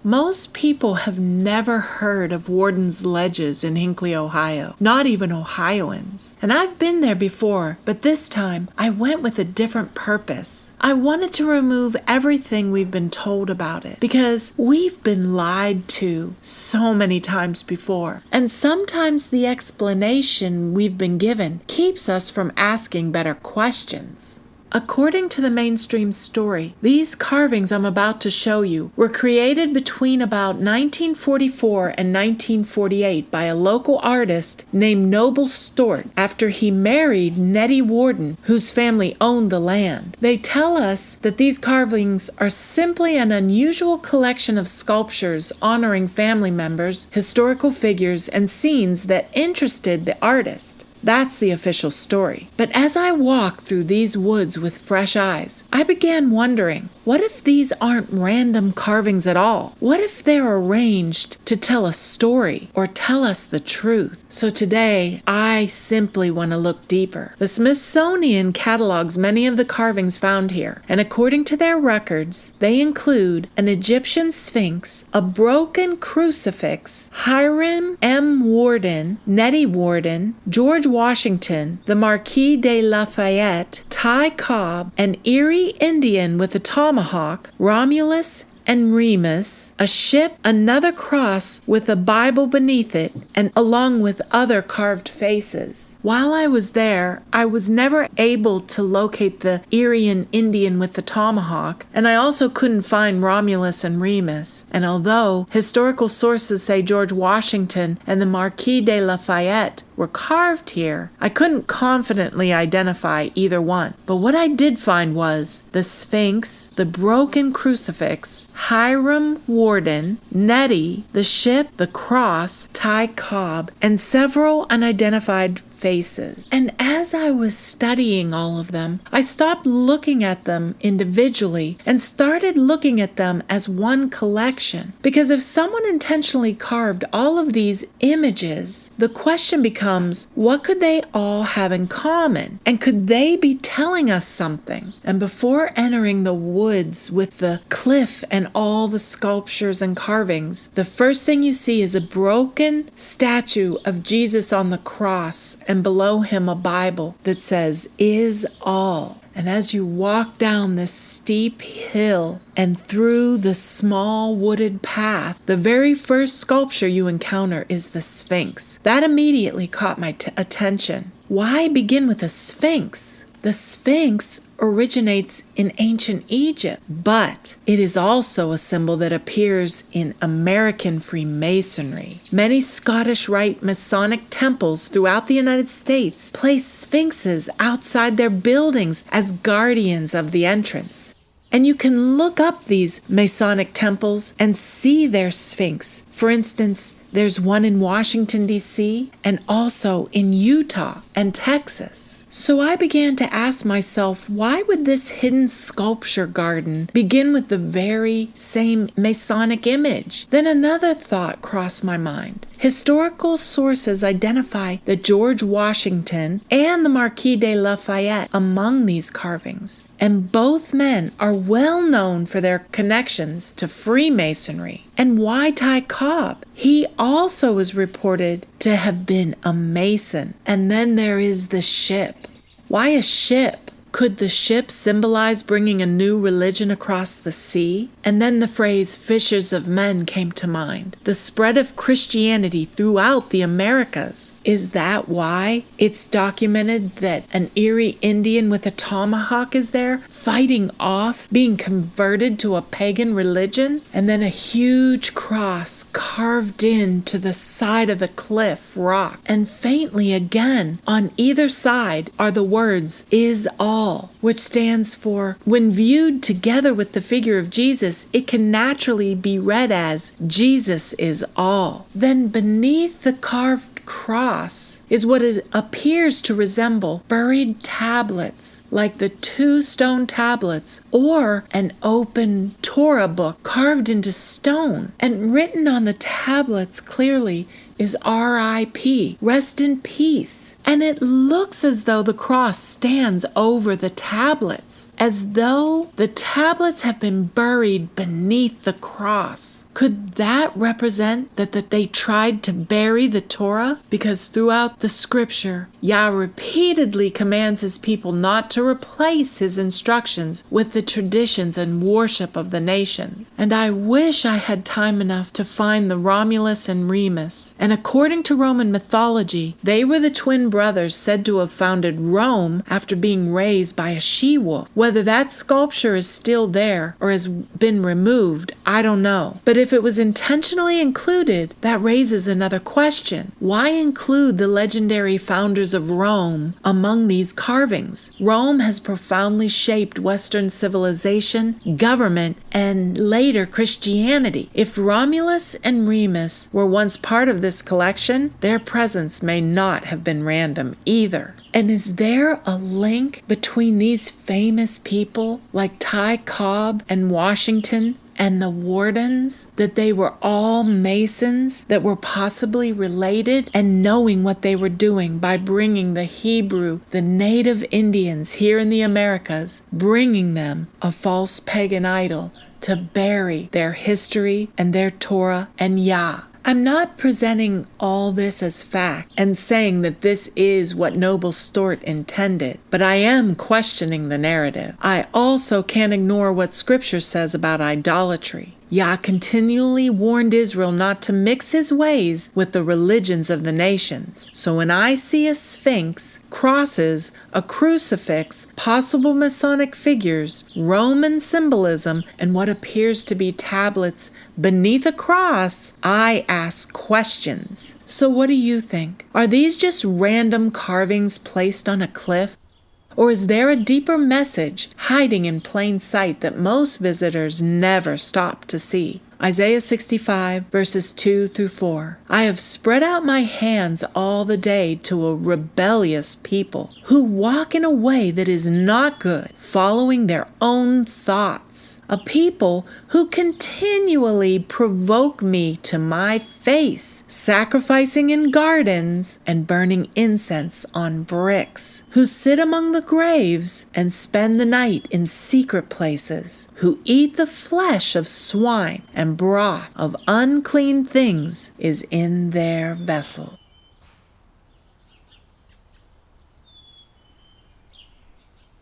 Most people have never heard of Worden's Ledges in Hinckley, Ohio, not even Ohioans. And I've been there before, but this time I went with a different purpose. I wanted to remove everything we've been told about it, because we've been lied to so many times before. And sometimes the explanation we've been given keeps us from asking better questions. According to the mainstream story, these carvings I'm about to show you were created between about 1944 and 1948 by a local artist named Noble Stuart after he married Nettie Worden, whose family owned the land. They tell us that these carvings are simply an unusual collection of sculptures honoring family members, historical figures, and scenes that interested the artist. That's the official story. But as I walked through these woods with fresh eyes, I began wondering, what if these aren't random carvings at all? What if they're arranged to tell a story or tell us the truth? So today, I simply want to look deeper. The Smithsonian catalogs many of the carvings found here, and according to their records, they include an Egyptian Sphinx, a broken crucifix, Hiram M. Worden, Nettie Worden, George Washington, the Marquis de Lafayette, Ty Cobb, an Erie Indian with a tomahawk, Romulus and Remus, a ship, another cross with a Bible beneath it, and along with other carved faces. While I was there, I was never able to locate the Erie Indian with the tomahawk, and I also couldn't find Romulus and Remus. And although historical sources say George Washington and the Marquis de Lafayette were carved here, I couldn't confidently identify either one. But what I did find was the Sphinx, the broken crucifix, Hiram Worden, Nettie, the ship, the cross, Ty Cobb, and several unidentified faces. And as I was studying all of them, I stopped looking at them individually and started looking at them as one collection. Because if someone intentionally carved all of these images, the question becomes, what could they all have in common? And could they be telling us something? And before entering the woods with the cliff and all the sculptures and carvings, the first thing you see is a broken statue of Jesus on the cross, and below him a Bible that says, "Is all." And as you walk down this steep hill and through the small wooded path, the very first sculpture you encounter is the Sphinx. That immediately caught my attention. Why begin with a Sphinx? The Sphinx originates in ancient Egypt, but it is also a symbol that appears in American Freemasonry. Many Scottish Rite Masonic temples throughout the United States place sphinxes outside their buildings as guardians of the entrance. And you can look up these Masonic temples and see their sphinx. For instance, there's one in Washington, D.C., and also in Utah and Texas. So I began to ask myself, why would this hidden sculpture garden begin with the very same Masonic image? Then another thought crossed my mind. Historical sources identify that George Washington and the Marquis de Lafayette among these carvings, and both men are well known for their connections to Freemasonry. And why Ty Cobb? He also is reported to have been a Mason. And then there is the ship. Why a ship? Could the ship symbolize bringing a new religion across the sea? And then the phrase fishers of men came to mind. The spread of Christianity throughout the Americas. Is that why it's documented that an Erie Indian with a tomahawk is there, fighting off being converted to a pagan religion? And then a huge cross carved into the side of the cliff rock. And faintly again, on either side are the words, "Is all," which stands for, when viewed together with the figure of Jesus, it can naturally be read as, Jesus is all. Then beneath the carved cross is what appears to resemble buried tablets, like the 2 stone tablets, or an open Torah book carved into stone. And written on the tablets clearly is R.I.P., rest in peace. And it looks as though the cross stands over the tablets, as though the tablets have been buried beneath the cross. Could that represent that they tried to bury the Torah? Because throughout the scripture, Yah repeatedly commands his people not to replace his instructions with the traditions and worship of the nations. And I wish I had time enough to find the Romulus and Remus. And according to Roman mythology, they were the twin brothers said to have founded Rome after being raised by a she-wolf. Whether that sculpture is still there or has been removed, I don't know. But if it was intentionally included, that raises another question. Why include the legendary founders of Rome among these carvings? Rome has profoundly shaped Western civilization, government, and later Christianity. If Romulus and Remus were once part of this collection, their presence may not have been random either. And is there a link between these famous people like Ty Cobb and Washington and the Wardens, that they were all Masons that were possibly related, and knowing what they were doing by bringing the Hebrew, the native Indians here in the Americas, bringing them a false pagan idol to bury their history and their Torah and Yah? I'm not presenting all this as fact and saying that this is what Noble Stuart intended, but I am questioning the narrative. I also can't ignore what Scripture says about idolatry. Yah continually warned Israel not to mix his ways with the religions of the nations. So when I see a sphinx, crosses, a crucifix, possible Masonic figures, Roman symbolism, and what appears to be tablets beneath a cross, I ask questions. So what do you think? Are these just random carvings placed on a cliff? Or is there a deeper message hiding in plain sight that most visitors never stop to see? Isaiah 65, verses 2 through 4. I have spread out my hands all the day to a rebellious people who walk in a way that is not good, following their own thoughts. A people who continually provoke me to my face, sacrificing in gardens and burning incense on bricks, who sit among the graves and spend the night in secret places, who eat the flesh of swine and broth of unclean things is in their vessel.